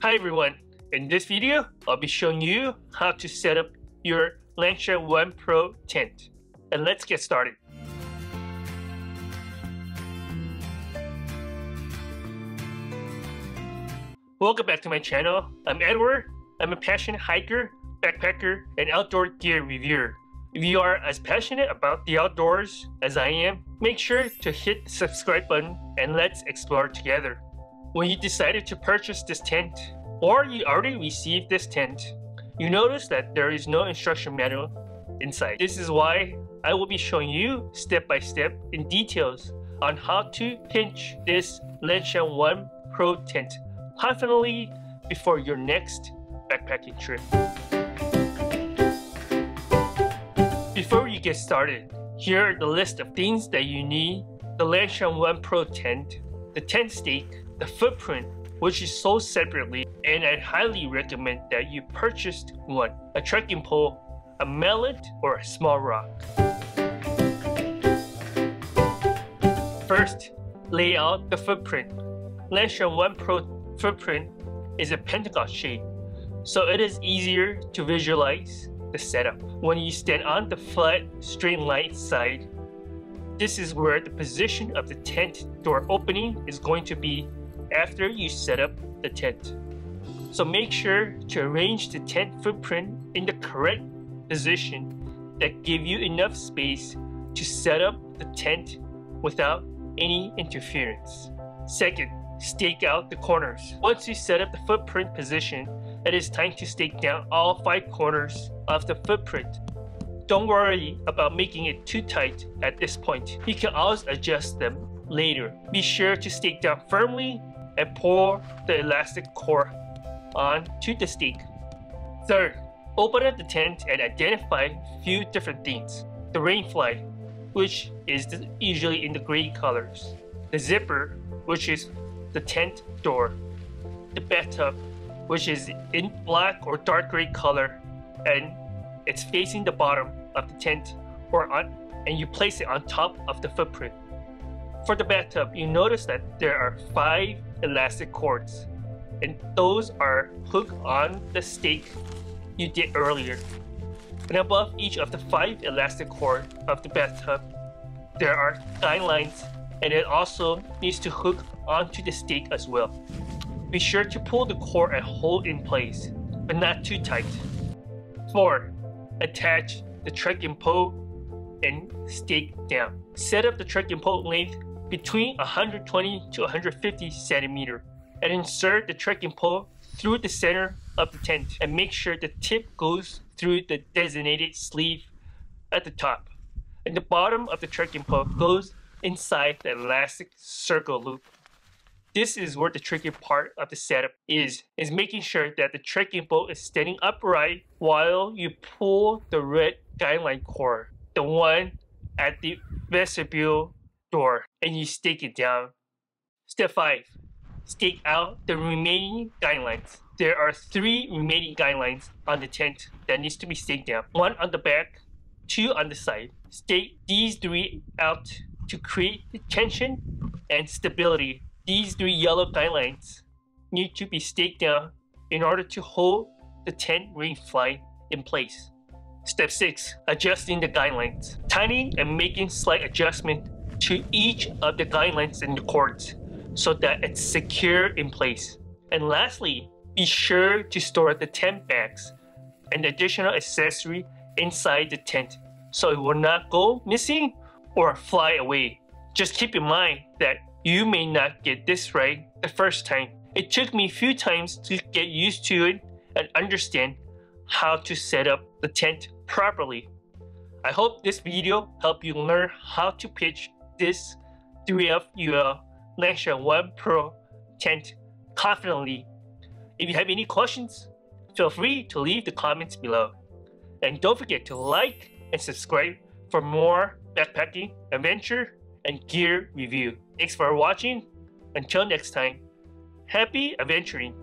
Hi everyone, in this video I'll be showing you how to set up your Lanshan 1 Pro tent. And let's get started. Welcome back to my channel. I'm Edward. I'm a passionate hiker, backpacker, and outdoor gear reviewer. If you are as passionate about the outdoors as I am, make sure to hit the subscribe button and let's explore together. When you decided to purchase this tent, or you already received this tent, you notice that there is no instruction manual inside. This is why I will be showing you step by step in details on how to pinch this Lanshan 1 Pro tent confidently before your next backpacking trip. Before you get started, here are the list of things that you need: the Lanshan 1 Pro tent, the tent stake, the footprint, which is sold separately, and I highly recommend that you purchase one: a trekking pole, a mallet, or a small rock. First, lay out the footprint. Lanshan 1 Pro footprint is a pentagon shape, so it is easier to visualize the setup. When you stand on the flat, straight line side, this is where the position of the tent door opening is going to be after you set up the tent. So make sure to arrange the tent footprint in the correct position that give you enough space to set up the tent without any interference. Second, stake out the corners. Once you set up the footprint position, it is time to stake down all 5 corners of the footprint. Don't worry about making it too tight at this point. You can always adjust them later. Be sure to stake down firmly and pull the elastic cord onto the stake. Third, open up the tent and identify a few different things: the rain fly, which is usually in the gray colors; the zipper, which is the tent door; the bathtub, which is in black or dark gray color, and it's facing the bottom of the tent, and you place it on top of the footprint. For the bathtub, you notice that there are 5 elastic cords, and those are hooked on the stake you did earlier. And above each of the 5 elastic cords of the bathtub, there are guylines, and it also needs to hook onto the stake as well. Be sure to pull the cord and hold in place, but not too tight. 4. Attach the trekking pole and stake down. Set up the trekking pole length between 120 to 150 centimeters and insert the trekking pole through the center of the tent, and make sure the tip goes through the designated sleeve at the top, and the bottom of the trekking pole goes inside the elastic circle loop. This is where the tricky part of the setup is making sure that the trekking pole is standing upright while you pull the red guideline cord, the one at the vestibule door, and you stake it down. Step 5. Stake out the remaining guidelines. There are 3 remaining guidelines on the tent that needs to be staked down. 1 on the back, 2 on the side. Stake these 3 out to create the tension and stability. These 3 yellow guidelines need to be staked down in order to hold the tent rain fly in place. Step 6. Adjusting the guidelines. Tightening and making slight adjustment to each of the guidelines and the cords so that it's secure in place. And lastly, be sure to store the tent bags and additional accessory inside the tent so it will not go missing or fly away. Just keep in mind that you may not get this right the first time. It took me a few times to get used to it and understand how to set up the tent properly. I hope this video helped you learn how to pitch this 3FUL Lanshan 1 Pro tent confidently. If you have any questions, feel free to leave the comments below. And don't forget to like and subscribe for more backpacking, adventure, and gear review. Thanks for watching. Until next time, happy adventuring.